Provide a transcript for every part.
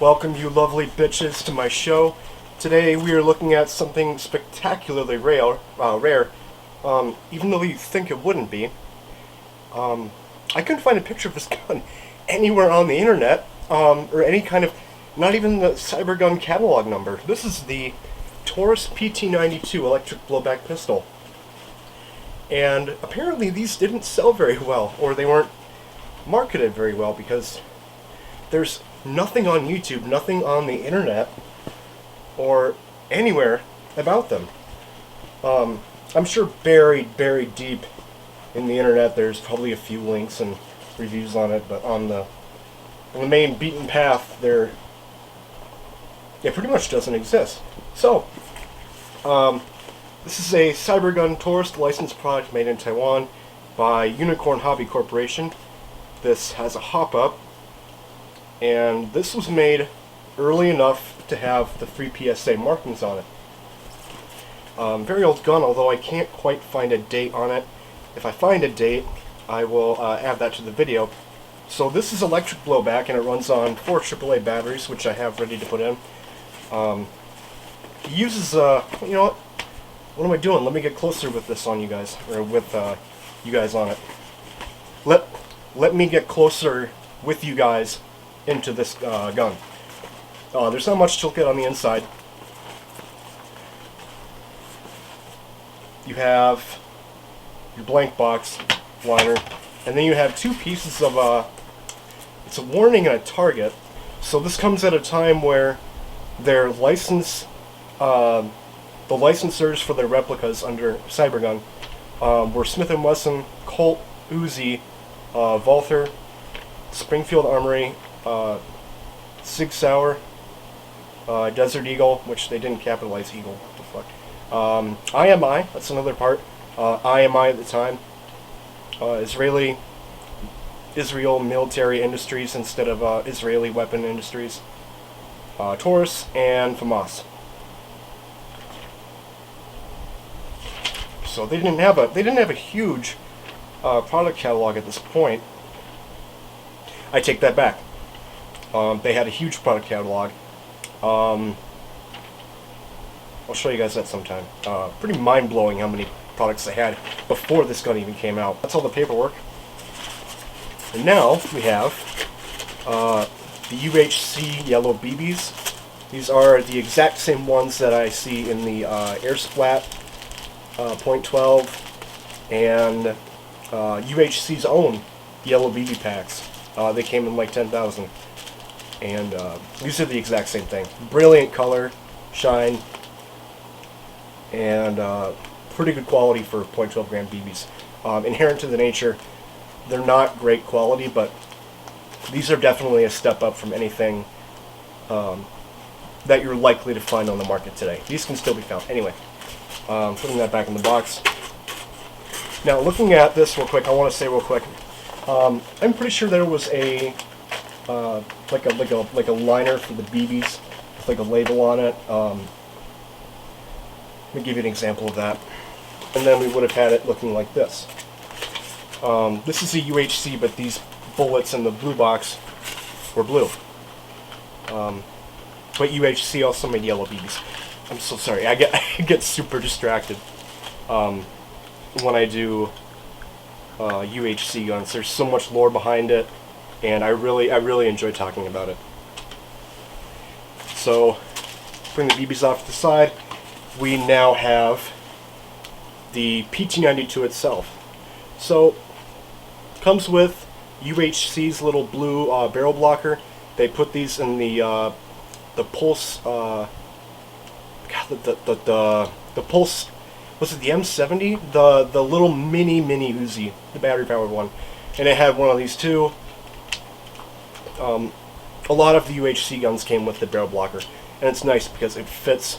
Welcome you lovely bitches to my show. Today we are looking at something spectacularly rare, even though you think it wouldn't be. I couldn't find a picture of this gun anywhere on the internet, or any kind of, not even the CYBRGN catalog number. This is the Taurus PT92 Electric-Blowback pistol. And apparently these didn't sell very well, or they weren't marketed very well, because there's nothing on YouTube, nothing on the internet, or anywhere about them. I'm sure buried deep in the internet there's probably a few links and reviews on it, but on the main beaten path it pretty much doesn't exist. So, this is a CYBRGN Taurus licensed product made in Taiwan by Unicorn Hobby Corporation. This has a hop-up, and this was made early enough to have the free PSA markings on it. Very old gun, although I can't quite find a date on it. If I find a date, I will add that to the video. So this is Electric-Blowback, and it runs on 4 AAA batteries, which I have ready to put in. It uses, you know what am I doing? Let me get closer with this on you guys, or with you guys on it. Let me get closer with you guys into this gun. There's not much to look at on the inside. You have your blank box liner, and then you have 2 pieces of it's a warning and a target. So this comes at a time where their license, the licensors for their replicas under CYBRGN were Smith & Wesson, Colt, Uzi, Walther, Springfield Armory, Sig Sauer, Desert Eagle, which they didn't capitalize Eagle. What the fuck? IMI, that's another part. IMI at the time. Israel Military Industries instead of Israeli Weapon Industries. Taurus and FAMAS. So they didn't have a huge product catalog at this point. I take that back. They had a huge product catalog. I'll show you guys that sometime. Pretty mind-blowing how many products they had before this gun even came out. That's all the paperwork. And now we have the UHC Yellow BBs. These are the exact same ones that I see in the Airsplat .12 and UHC's own Yellow BB packs. They came in like 10,000. And these are the exact same thing. Brilliant color, shine, and pretty good quality for .12 gram BBs. Inherent to the nature, they're not great quality, but these are definitely a step up from anything that you're likely to find on the market today. These can still be found. Anyway, putting that back in the box. Now, looking at this real quick, I want to say real quick, I'm pretty sure there was a like a liner for the BBs with like a label on it. Let me give you an example of that, and then we would have had it looking like this. This is a UHC, but these bullets in the blue box were blue. But UHC also made yellow BBs. I'm so sorry. I get super distracted when I do UHC guns. There's so much lore behind it, and I really enjoy talking about it. So, bring the BBs off to the side. We now have the PT92 itself. So, comes with UHC's little blue barrel blocker. They put these in the Pulse. The Pulse. Was it the M70? The little mini Uzi, the battery powered one, and it had one of these too. A lot of the UHC guns came with the barrel blocker, and it's nice because it fits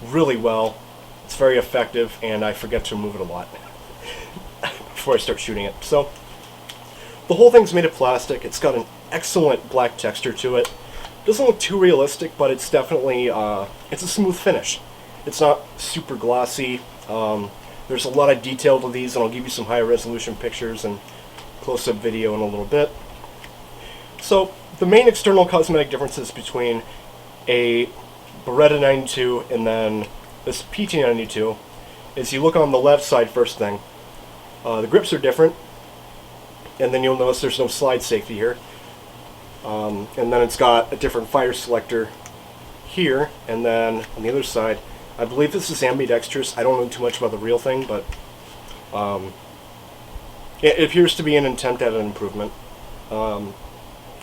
really well. It's very effective, and I forget to remove it a lot before I start shooting it. So the whole thing's made of plastic. It's got an excellent black texture to it. Doesn't look too realistic, but it's definitely it's a smooth finish. It's not super glossy. There's a lot of detail to these, and I'll give you some high resolution pictures and close-up video in a little bit. So the main external cosmetic differences between a Beretta 92 and then this PT92 is you look on the left side first thing. The grips are different, and then you'll notice there's no slide safety here. And then it's got a different fire selector here, and then on the other side, I believe this is ambidextrous. I don't know too much about the real thing, but it appears to be an attempt at an improvement. And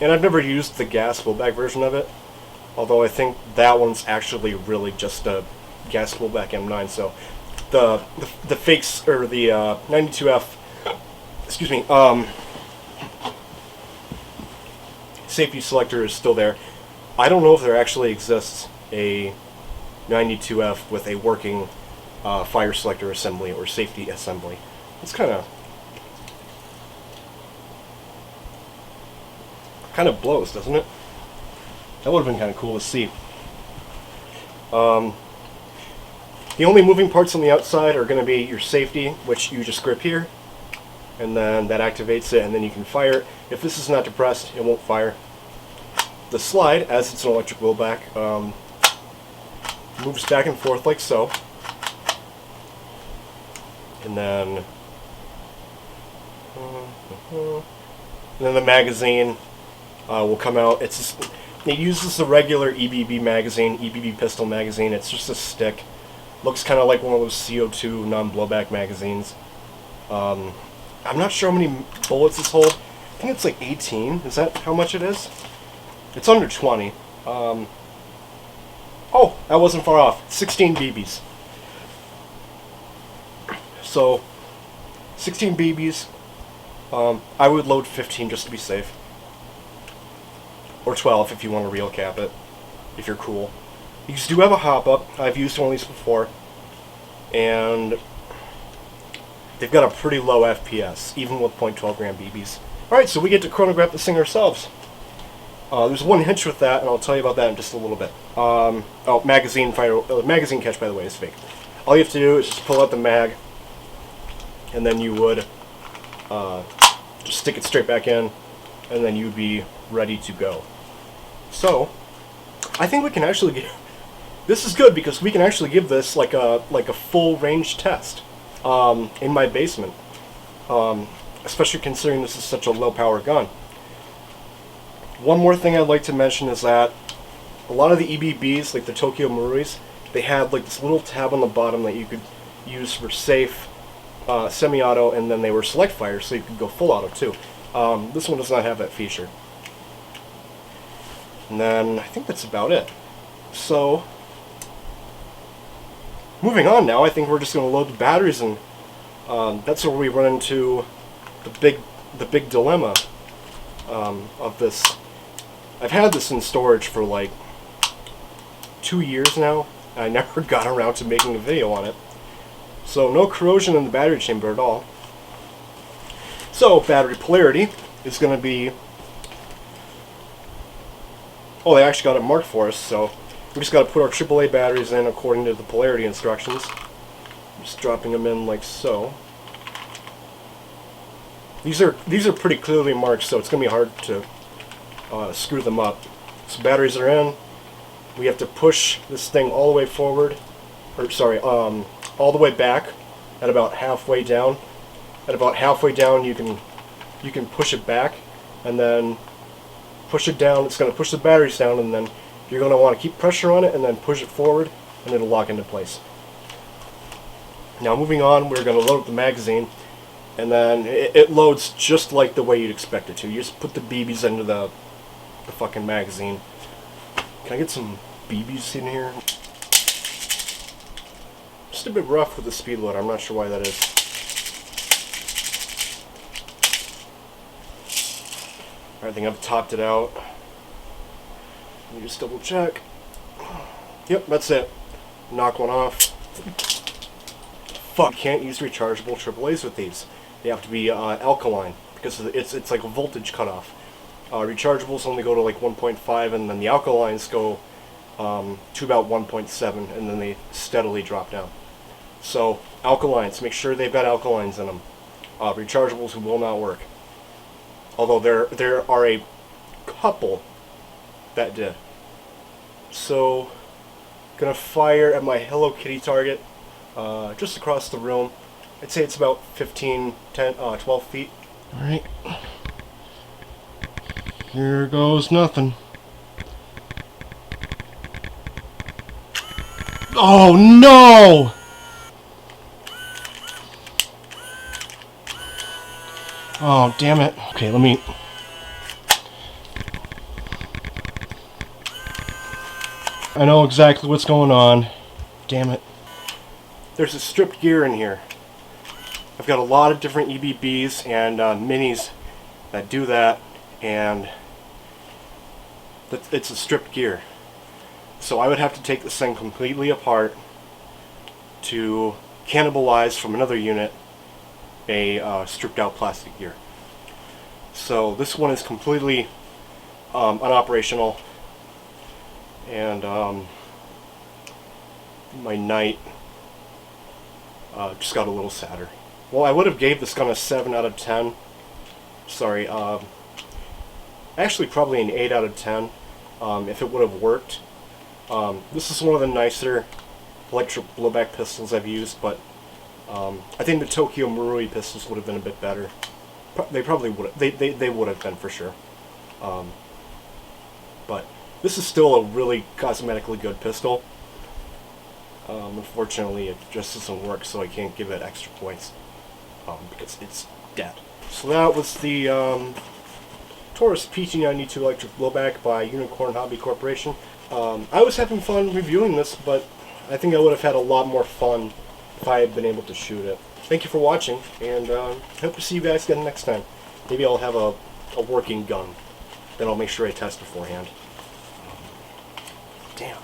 I've never used the gas-blowback version of it, although I think that one's actually really just a gas-blowback M9. So the fakes, or the 92F, excuse me, safety selector is still there. I don't know if there actually exists a 92F with a working fire selector assembly or safety assembly. It's kind of blows, doesn't it? That would have been kind of cool to see. The only moving parts on the outside are going to be your safety, which you just grip here, and then that activates it, and then you can fire it. If this is not depressed, it won't fire. The slide, as it's an electric blowback, moves back and forth like so, and then the magazine will come out. It uses the regular EBB magazine, EBB pistol magazine. It's just a stick. Looks kind of like one of those CO2 non-blowback magazines. I'm not sure how many bullets this holds. I think it's like 18. Is that how much it is? It's under 20. Oh, that wasn't far off. 16 BBs. So, 16 BBs. I would load 15 just to be safe. Or 12 if you want to reel cap it, if you're cool. These do have a hop-up. I've used one of these before. And they've got a pretty low FPS, even with .12 gram BBs. Alright, so we get to chronograph this thing ourselves. There's one hitch with that, and I'll tell you about that in just a little bit. Magazine catch, by the way, is fake. All you have to do is just pull out the mag, and then you would just stick it straight back in, and then you'd be ready to go. So, I think we can actually get... This is good because we can actually give this like a full range test in my basement, especially considering this is such a low power gun. One more thing I'd like to mention is that a lot of the EBBs, like the Tokyo Maruis, they had like this little tab on the bottom that you could use for safe, semi-auto, and then they were select fire, so you could go full auto too. This one does not have that feature. And then I think that's about it. So, moving on now, I think we're just going to load the batteries, and that's where we run into the big dilemma of this. I've had this in storage for like 2 years now. I never got around to making a video on it. So no corrosion in the battery chamber at all. So battery polarity is going to be... Oh, they actually got it marked for us, so we just got to put our AAA batteries in according to the polarity instructions. Just dropping them in like so. These are pretty clearly marked, so it's going to be hard to screw them up. So batteries are in. We have to push this thing all the way forward, or sorry, all the way back at about halfway down. At about halfway down, you can push it back, and then push it down. It's going to push the batteries down, and then you're going to want to keep pressure on it, and then push it forward, and it'll lock into place. Now moving on, we're going to load up the magazine, and then it loads just like the way you'd expect it to. You just put the BBs into the fucking magazine. Can I get some BBs in here? Just a bit rough with the speed loader. I'm not sure why that is. I think I've topped it out. Let me just double check. Yep, that's it. Knock one off. Fuck, you can't use rechargeable AAAs with these. They have to be alkaline because it's like a voltage cutoff. Rechargeables only go to like 1.5, and then the alkalines go to about 1.7, and then they steadily drop down. So alkalines, make sure they've got alkalines in them. Rechargeables will not work. Although there are a couple that did. So, gonna fire at my Hello Kitty target, just across the room. I'd say it's about 12 feet. Alright. Here goes nothing. Oh no! Oh, damn it. Okay, let me... I know exactly what's going on. Damn it. There's a stripped gear in here. I've got a lot of different EBBs and minis that do that, and it's a stripped gear. So I would have to take this thing completely apart to cannibalize from another unit a stripped out plastic gear. So this one is completely unoperational, and my night just got a little sadder. Well, I would have gave this gun a 7 out of 10. Sorry, actually probably an 8 out of 10 if it would have worked. This is one of the nicer Electric-Blowback pistols I've used, but I think the Tokyo Marui pistols would have been a bit better. They probably would have. They would have been for sure. But this is still a really cosmetically good pistol. Unfortunately, it just doesn't work, so I can't give it extra points because it's dead. So that was the Taurus PT92 Electric-Blowback by Unicorn Hobby Corporation. I was having fun reviewing this, but I think I would have had a lot more fun if I had been able to shoot it. Thank you for watching, and hope to see you guys again next time. Maybe I'll have a working gun. Then I'll make sure I test beforehand. Damn.